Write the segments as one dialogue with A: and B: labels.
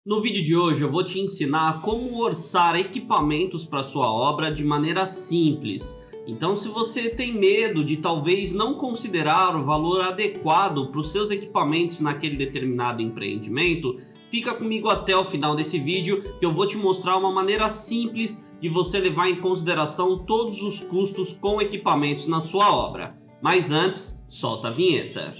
A: No vídeo de hoje eu vou te ensinar como orçar equipamentos para sua obra de maneira simples. Então, se você tem medo de talvez não considerar o valor adequado para os seus equipamentos naquele determinado empreendimento, fica comigo até o final desse vídeo que eu vou te mostrar uma maneira simples de você levar em consideração todos os custos com equipamentos na sua obra. Mas antes, solta a vinheta.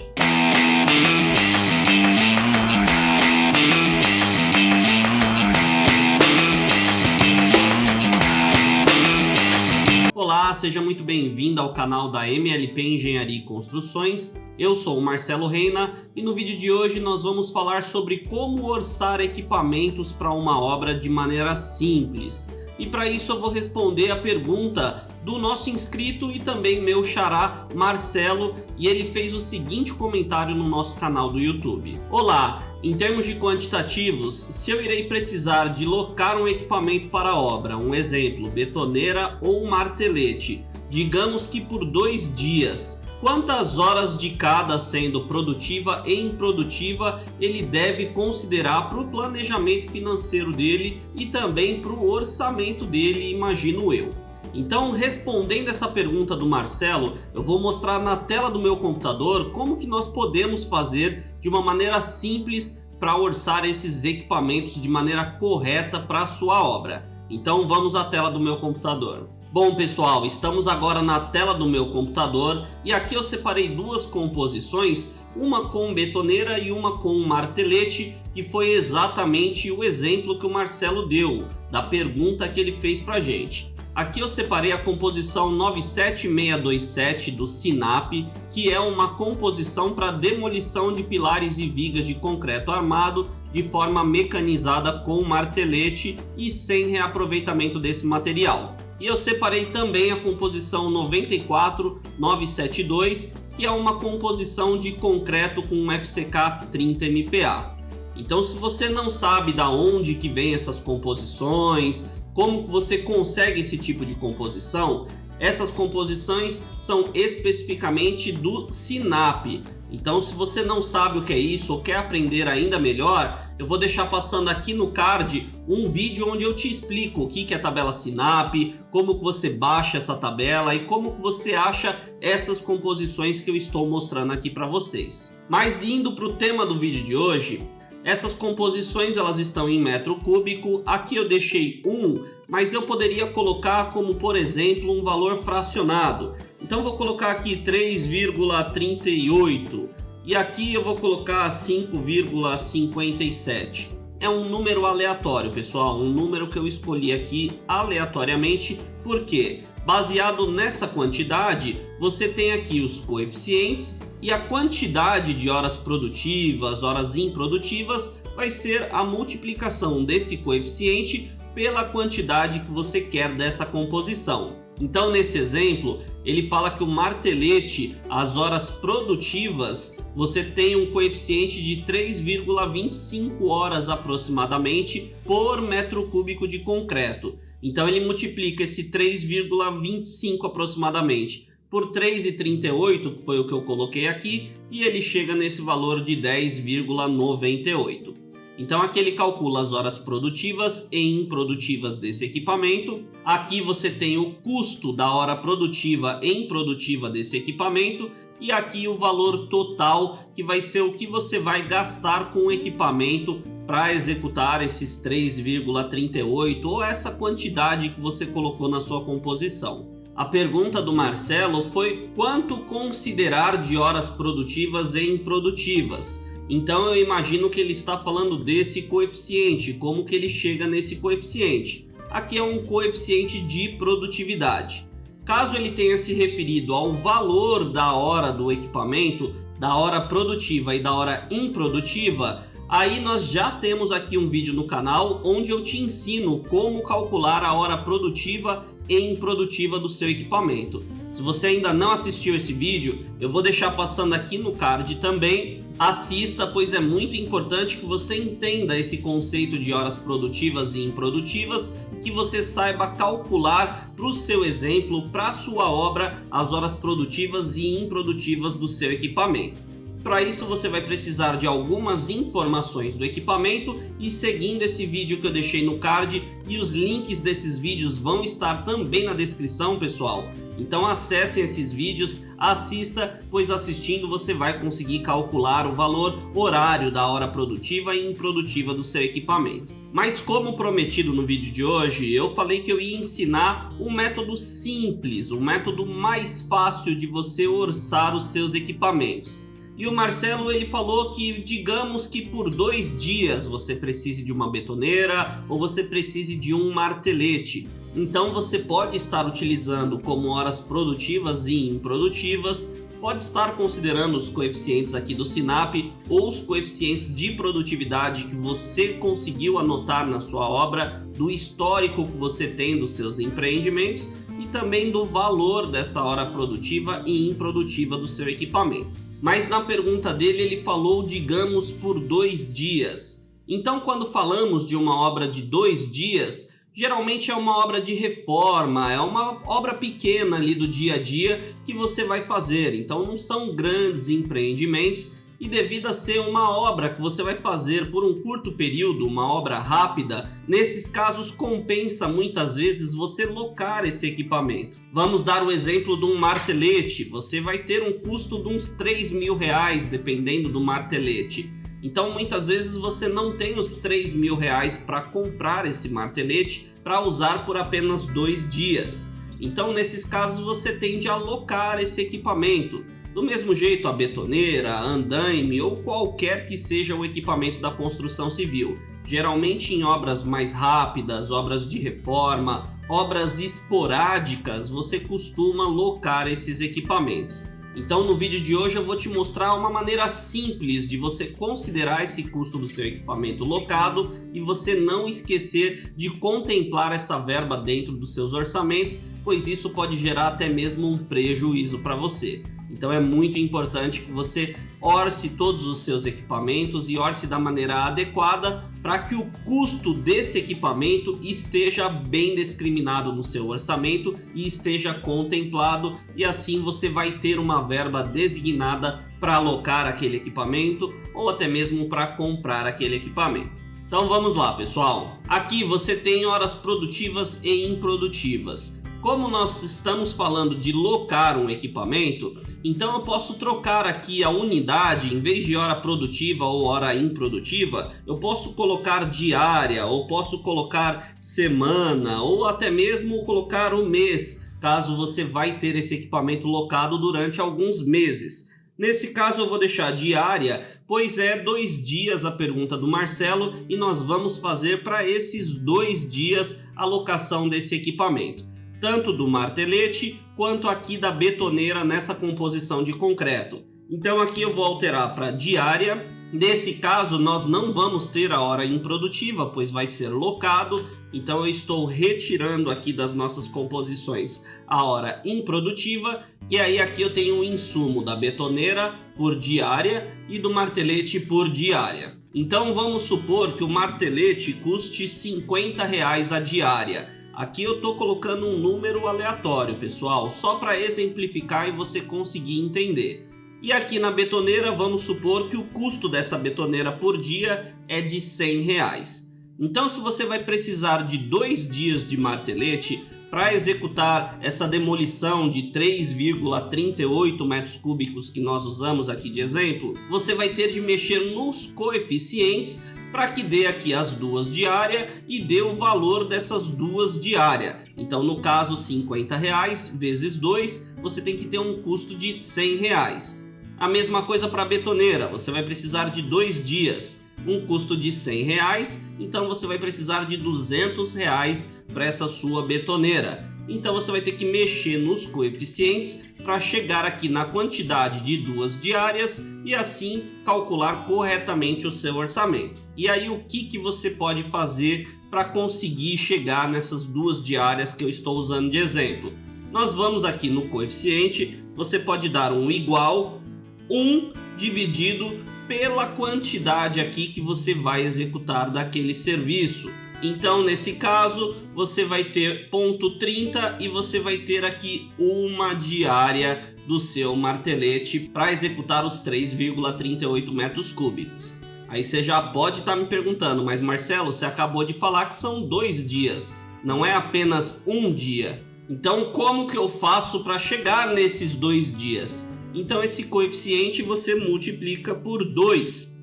A: Olá, seja muito bem-vindo ao canal da MLP Engenharia e Construções. Eu sou o Marcelo Reina e no vídeo de hoje nós vamos falar sobre como orçar equipamentos para uma obra de maneira simples. E para isso eu vou responder a pergunta do nosso inscrito e também meu xará Marcelo, e ele fez o seguinte comentário no nosso canal do YouTube. Olá, em termos de quantitativos, se eu irei precisar de locar um equipamento para a obra, um exemplo, betoneira ou martelete, digamos que por 2 dias, quantas horas de cada, sendo produtiva e improdutiva, ele deve considerar para o planejamento financeiro dele e também para o orçamento dele, imagino eu. Então, respondendo essa pergunta do Marcelo, eu vou mostrar na tela do meu computador como que nós podemos fazer de uma maneira simples para orçar esses equipamentos de maneira correta para a sua obra. Então, vamos à tela do meu computador. Bom, pessoal, estamos agora na tela do meu computador e aqui eu separei 2 composições, uma com betoneira e uma com martelete, que foi exatamente o exemplo que o Marcelo deu, da pergunta que ele fez pra gente. Aqui eu separei a composição 97627 do Sinap, que é uma composição para demolição de pilares e vigas de concreto armado de forma mecanizada com martelete e sem reaproveitamento desse material. E eu separei também a composição 94972, que é uma composição de concreto com um FCK 30 MPa. Então, se você não sabe da onde que vem essas composições, como que você consegue esse tipo de composição, essas composições são especificamente do Sinap. Então, se você não sabe o que é isso ou quer aprender ainda melhor, eu vou deixar passando aqui no card um vídeo onde eu te explico o que é a tabela Sinap, como que você baixa essa tabela e como que você acha essas composições que eu estou mostrando aqui para vocês. Mas indo para o tema do vídeo de hoje, essas composições elas estão em metro cúbico, aqui eu deixei 1, mas eu poderia colocar como, por exemplo, um valor fracionado. Então vou colocar aqui 3,38 e aqui eu vou colocar 5,57. É um número aleatório, pessoal, um número que eu escolhi aqui aleatoriamente, porque baseado nessa quantidade, você tem aqui os coeficientes e a quantidade de horas produtivas, horas improdutivas, vai ser a multiplicação desse coeficiente pela quantidade que você quer dessa composição. Então, nesse exemplo, ele fala que o martelete, as horas produtivas, você tem um coeficiente de 3,25 horas aproximadamente por metro cúbico de concreto. Então, ele multiplica esse 3,25 aproximadamente por 3,38, que foi o que eu coloquei aqui, e ele chega nesse valor de 10,98. Então aqui ele calcula as horas produtivas e improdutivas desse equipamento. Aqui você tem o custo da hora produtiva e improdutiva desse equipamento, e aqui o valor total, que vai ser o que você vai gastar com o equipamento para executar esses 3,38 ou essa quantidade que você colocou na sua composição. A pergunta do Marcelo foi quanto considerar de horas produtivas e improdutivas. Então eu imagino que ele está falando desse coeficiente, como que ele chega nesse coeficiente. Aqui é um coeficiente de produtividade. Caso ele tenha se referido ao valor da hora do equipamento, da hora produtiva e da hora improdutiva, aí nós já temos aqui um vídeo no canal onde eu te ensino como calcular a hora produtiva e improdutiva do seu equipamento. Se você ainda não assistiu esse vídeo, eu vou deixar passando aqui no card também. Assista, pois é muito importante que você entenda esse conceito de horas produtivas e improdutivas, que você saiba calcular para o seu exemplo, para a sua obra, as horas produtivas e improdutivas do seu equipamento. Para isso você vai precisar de algumas informações do equipamento e seguindo esse vídeo que eu deixei no card, e os links desses vídeos vão estar também na descrição, pessoal. Então acessem esses vídeos, assista, pois assistindo você vai conseguir calcular o valor horário da hora produtiva e improdutiva do seu equipamento. Mas como prometido no vídeo de hoje, eu falei que eu ia ensinar um método simples, um método mais fácil de você orçar os seus equipamentos. E o Marcelo ele falou que, digamos que por 2 dias você precise de uma betoneira ou você precise de um martelete. Então você pode estar utilizando como horas produtivas e improdutivas, pode estar considerando os coeficientes aqui do Sinap ou os coeficientes de produtividade que você conseguiu anotar na sua obra, do histórico que você tem dos seus empreendimentos e também do valor dessa hora produtiva e improdutiva do seu equipamento. Mas na pergunta dele ele falou, digamos, por 2 dias. Então quando falamos de uma obra de 2 dias, geralmente é uma obra de reforma, é uma obra pequena ali do dia a dia que você vai fazer. Então não são grandes empreendimentos e devido a ser uma obra que você vai fazer por um curto período, uma obra rápida, nesses casos compensa muitas vezes você locar esse equipamento. Vamos dar o exemplo de um martelete. Você vai ter um custo de uns R$3.000 dependendo do martelete. Então muitas vezes você não tem os R$3.000 para comprar esse martelete para usar por apenas 2 dias. Então nesses casos você tende a alocar esse equipamento. Do mesmo jeito a betoneira, andaime ou qualquer que seja o equipamento da construção civil. Geralmente em obras mais rápidas, obras de reforma, obras esporádicas, você costuma locar esses equipamentos. Então no vídeo de hoje eu vou te mostrar uma maneira simples de você considerar esse custo do seu equipamento locado e você não esquecer de contemplar essa verba dentro dos seus orçamentos, pois isso pode gerar até mesmo um prejuízo para você. Então é muito importante que você orce todos os seus equipamentos e orce da maneira adequada para que o custo desse equipamento esteja bem discriminado no seu orçamento e esteja contemplado, e assim você vai ter uma verba designada para alocar aquele equipamento ou até mesmo para comprar aquele equipamento. Então vamos lá, pessoal. Aqui você tem horas produtivas e improdutivas. Como nós estamos falando de locar um equipamento, então eu posso trocar aqui a unidade, em vez de hora produtiva ou hora improdutiva, eu posso colocar diária, ou posso colocar semana, ou até mesmo colocar o mês, caso você vai ter esse equipamento locado durante alguns meses. Nesse caso eu vou deixar diária, pois é 2 dias a pergunta do Marcelo e nós vamos fazer para esses 2 dias a locação desse equipamento. Tanto do martelete quanto aqui da betoneira nessa composição de concreto. Então aqui eu vou alterar para diária. Nesse caso nós não vamos ter a hora improdutiva, pois vai ser locado. Então eu estou retirando aqui das nossas composições a hora improdutiva. E aí aqui eu tenho o insumo da betoneira por diária e do martelete por diária. Então vamos supor que o martelete custe R$50 a diária. Aqui eu estou colocando um número aleatório, pessoal, só para exemplificar e você conseguir entender. E aqui na betoneira, vamos supor que o custo dessa betoneira por dia é de R$100. Então, se você vai precisar de 2 dias de martelete para executar essa demolição de 3,38 metros cúbicos que nós usamos aqui de exemplo, você vai ter de mexer nos coeficientes para que dê aqui as 2 diárias e dê o valor dessas 2 diárias. Então no caso R$50 vezes 2, você tem que ter um custo de R$100. A mesma coisa para a betoneira, você vai precisar de 2 dias, um custo de R$100, então você vai precisar de R$200 para essa sua betoneira. Então você vai ter que mexer nos coeficientes para chegar aqui na quantidade de 2 diárias e assim calcular corretamente o seu orçamento. E aí o que você pode fazer para conseguir chegar nessas 2 diárias que eu estou usando de exemplo? Nós vamos aqui no coeficiente, você pode dar um igual 1 dividido pela quantidade aqui que você vai executar daquele serviço. Então, nesse caso, você vai ter 0,30 e você vai ter aqui uma diária do seu martelete para executar os 3,38 metros cúbicos. Aí você já pode estar me perguntando, mas Marcelo, você acabou de falar que são 2 dias, não é apenas um dia. Então, como que eu faço para chegar nesses 2 dias? Então, esse coeficiente você multiplica por 2.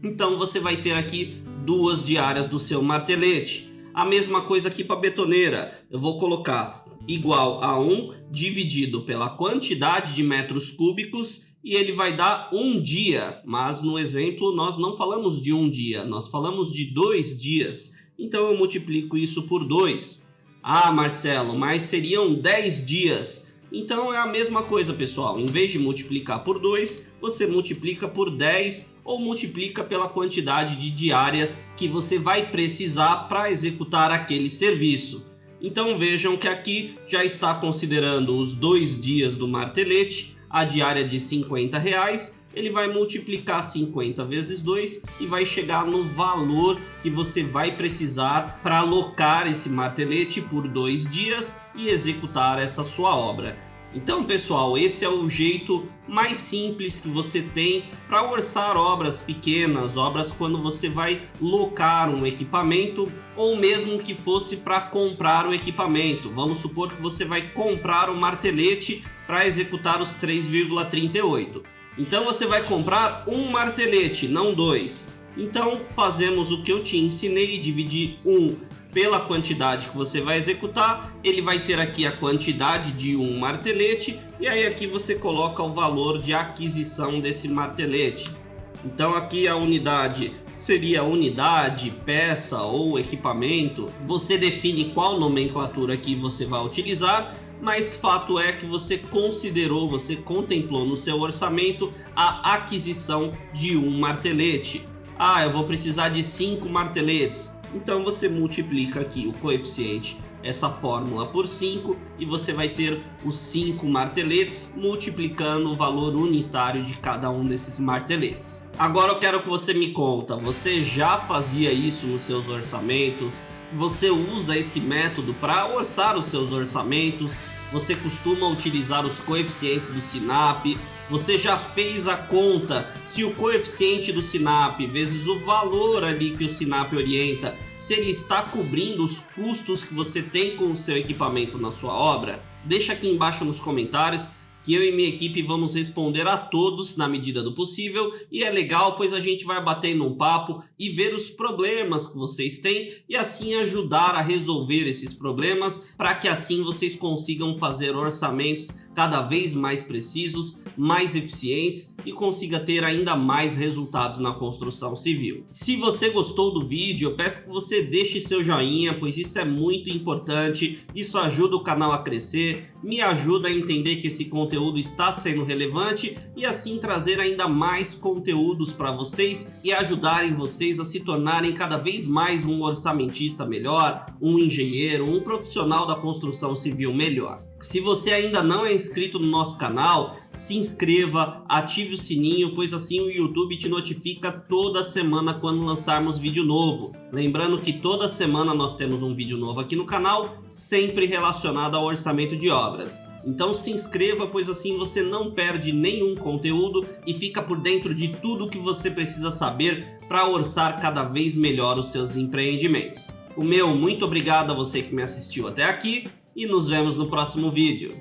A: Então, você vai ter aqui 2 diárias do seu martelete. A mesma coisa aqui para a betoneira. Eu vou colocar igual a 1 dividido pela quantidade de metros cúbicos e ele vai dar 1 dia. Mas no exemplo nós não falamos de 1 dia, nós falamos de 2 dias. Então eu multiplico isso por 2. Ah, Marcelo, mas seriam 10 dias. Então é a mesma coisa, pessoal. Em vez de multiplicar por 2, você multiplica por 10 ou multiplica pela quantidade de diárias que você vai precisar para executar aquele serviço. Então vejam que aqui já está considerando os 2 dias do martelete, a diária de R$50, ele vai multiplicar 50 vezes 2 e vai chegar no valor que você vai precisar para alocar esse martelete por 2 dias e executar essa sua obra. Então, pessoal, esse é o jeito mais simples que você tem para orçar obras pequenas, obras quando você vai locar um equipamento ou mesmo que fosse para comprar o equipamento. Vamos supor que você vai comprar um martelete para executar os 3,38. Então você vai comprar um martelete, não 2. Então fazemos o que eu te ensinei, dividir 1 pela quantidade que você vai executar, ele vai ter aqui a quantidade de um martelete e aí aqui você coloca o valor de aquisição desse martelete. Então aqui a unidade seria unidade, peça ou equipamento. Você define qual nomenclatura aqui você vai utilizar, mas fato é que você considerou, você contemplou no seu orçamento a aquisição de um martelete. Ah, eu vou precisar de 5 marteletes. Então você multiplica aqui o coeficiente, essa fórmula por 5 e você vai ter os 5 marteletes multiplicando o valor unitário de cada um desses marteletes. Agora eu quero que você me conta, você já fazia isso nos seus orçamentos? Você usa esse método para orçar os seus orçamentos? Você costuma utilizar os coeficientes do SINAP? Você já fez a conta se o coeficiente do SINAP vezes o valor ali que o SINAP orienta, se ele está cobrindo os custos que você tem com o seu equipamento na sua obra? Deixa aqui embaixo nos comentários que eu e minha equipe vamos responder a todos na medida do possível, e é legal pois a gente vai batendo um papo e ver os problemas que vocês têm e assim ajudar a resolver esses problemas para que assim vocês consigam fazer orçamentos cada vez mais precisos, mais eficientes e consiga ter ainda mais resultados na construção civil. Se você gostou do vídeo, eu peço que você deixe seu joinha, pois isso é muito importante, isso ajuda o canal a crescer, me ajuda a entender que esse conteúdo está sendo relevante e assim trazer ainda mais conteúdos para vocês e ajudarem vocês a se tornarem cada vez mais um orçamentista melhor, um engenheiro, um profissional da construção civil melhor. Se você ainda não é inscrito no nosso canal, se inscreva, ative o sininho, pois assim o YouTube te notifica toda semana quando lançarmos vídeo novo. Lembrando que toda semana nós temos um vídeo novo aqui no canal, sempre relacionado ao orçamento de obras. Então se inscreva, pois assim você não perde nenhum conteúdo e fica por dentro de tudo que você precisa saber para orçar cada vez melhor os seus empreendimentos. O meu muito obrigado a você que me assistiu até aqui. E nos vemos no próximo vídeo.